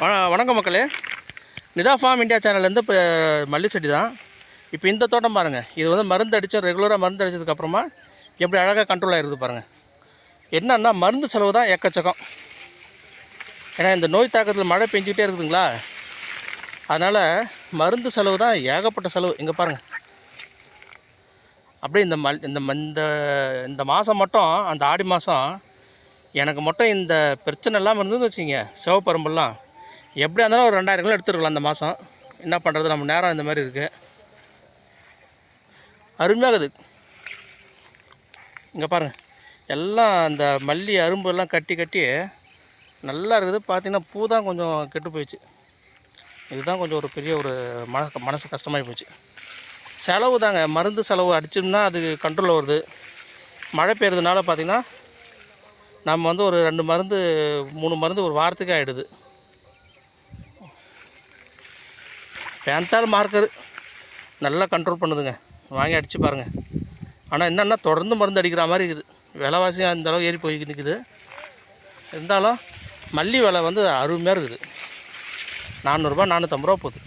வணக்கம் மக்களே. Nita form India சேனல்லேருந்து இப்போ மல்லி செடி தான். இப்போ இந்த தோட்டம் பாருங்கள். இது வந்து மருந்து அடித்தா ரெகுலராக மருந்து அடித்ததுக்கப்புறமா எப்படி அழகாக கண்ட்ரோல் ஆகிருக்குது பாருங்கள். என்னன்னா மருந்து செலவு தான் எக்கச்சக்கம். ஏன்னா இந்த நோய் தாக்கத்தில் மழை பெஞ்சிக்கிட்டே இருக்குதுங்களா, அதனால் மருந்து செலவு தான் ஏகப்பட்ட செலவு. இங்கே பாருங்கள், அப்படியே இந்த மாதம் மட்டும், அந்த ஆடி மாதம் எனக்கு மட்டும் இந்த பிரச்சனை இல்லாமல் இருந்ததுன்னு வச்சுங்க, சிவப்பரம்பெல்லாம் எப்படியா இருந்தாலும் ஒரு 2000 கிலோ எடுத்துருக்கலாம் அந்த மாதம். என்ன பண்ணுறது, நம்ம நேரம் இந்த மாதிரி இருக்குது. அருமையாகுது. இங்கே பாருங்கள், எல்லாம் இந்த மல்லி அரும்பெல்லாம் கட்டி நல்லா இருக்குது. பார்த்திங்கன்னா பூ தான் கொஞ்சம் கெட்டு போயிடுச்சு. இதுதான் கொஞ்சம் ஒரு பெரிய ஒரு மனசு கஷ்டமாகி போச்சு. செலவு தாங்க, மருந்து செலவு அடிச்சோம்னா அது கண்ட்ரோல் வருது. மழை பெய்யறதுனால பார்த்திங்கன்னா நம்ம வந்து ஒரு 2 மருந்து 3 மருந்து ஒரு வாரத்துக்கு ஆகிடுது. பேந்தால் மார்க்கரு நல்லா கண்ட்ரோல் பண்ணுதுங்க, வாங்கி அடித்து பாருங்கள். ஆனால் என்னென்னா தொடர்ந்து மருந்து அடிக்கிற மாதிரி இருக்குது. விலைவாசி அந்தளவு ஏறி போய் நிற்குது. இருந்தாலும் மல்லி விலை வந்து அருமையாக இருக்குது. 400 450 ரூபா போகுது.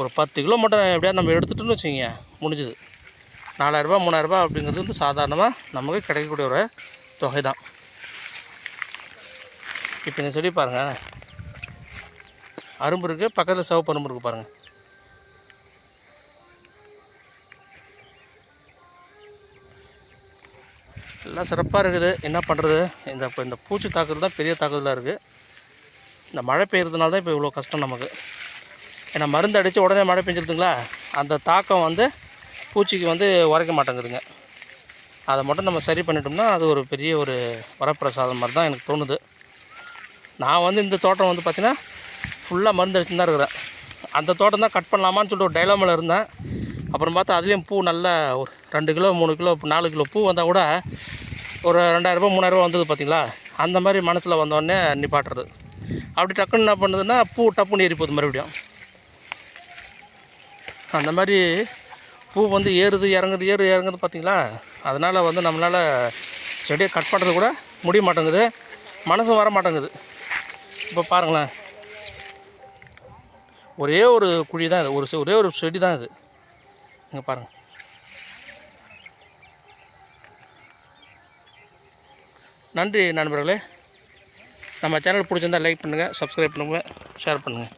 ஒரு 10 கிலோ மட்டும் எப்படியாவது நம்ம எடுத்துகிட்டோன்னு வச்சுக்கிங்க, முடிஞ்சுது. 4000 3000 அப்படிங்கிறது வந்து சாதாரணமாக நமக்கு கிடைக்கக்கூடிய ஒரு தொகை தான். இப்போ இந்த செடி பாருங்கள், அரும்பு இருக்குது, பக்கத்தில் சிவப்பு அரும்பு இருக்குது பாருங்கள். எல்லாம் சிறப்பாக இருக்குது. என்ன பண்ணுறது, இந்த பூச்சி தாக்குதல் தான் பெரிய தாக்குதலாக இருக்குது. இந்த மழை பெய்யறதுனால தான் இப்போ இவ்வளோ கஷ்டம் நமக்கு. ஏன்னா மருந்து அடித்து உடனே மழை பெஞ்சிருதுங்களா, அந்த தாக்கம் வந்து பூச்சிக்கு வந்து உரைக்க மாட்டேங்குதுங்க. அதை மட்டும் நம்ம சரி பண்ணிட்டோம்னா அது ஒரு பெரிய ஒரு வரப்பிரசாதம் மாதிரி தான் எனக்கு தோணுது. நான் வந்து இந்த தோட்டம் வந்து பார்த்திங்கன்னா ஃபுல்லாக மருந்து அடிச்சுன்னு தான் இருக்கிறேன். அந்த தோட்டம் தான் கட் பண்ணலாமான்னு சொல்லிட்டு ஒரு டைலாமில் இருந்தேன். அப்புறம் பார்த்தா அதுலேயும் பூ நல்லா ஒரு 2 கிலோ 3 கிலோ 4 கிலோ பூ வந்தால் கூட ஒரு 2000 3000 வந்தது பார்த்திங்களா. அந்த மாதிரி மனசில் வந்தோடனே நிப்பாட்டுறது. அப்படி டக்குன்னு என்ன பண்ணுதுன்னா பூ டப்புன்னு ஏறி போகுது மறுபடியும். அந்த மாதிரி பூ வந்து ஏறுது இறங்குது பார்த்திங்களா. அதனால் வந்து நம்மளால் செடியை கட் பண்ணுறது கூட முடிய மாட்டேங்குது, மனசும் வர மாட்டேங்குது. இப்போ பாருங்களேன், ஒரே ஒரு குழி தான் இது, ஒரே ஒரு செடி தான் இது. இங்கே பாருங்கள். நன்றி நண்பர்களே. நம்ம சேனல் பிடிச்சிருந்தால் லைக் பண்ணுங்கள், சப்ஸ்கிரைப் பண்ணுங்கள், ஷேர் பண்ணுங்கள்.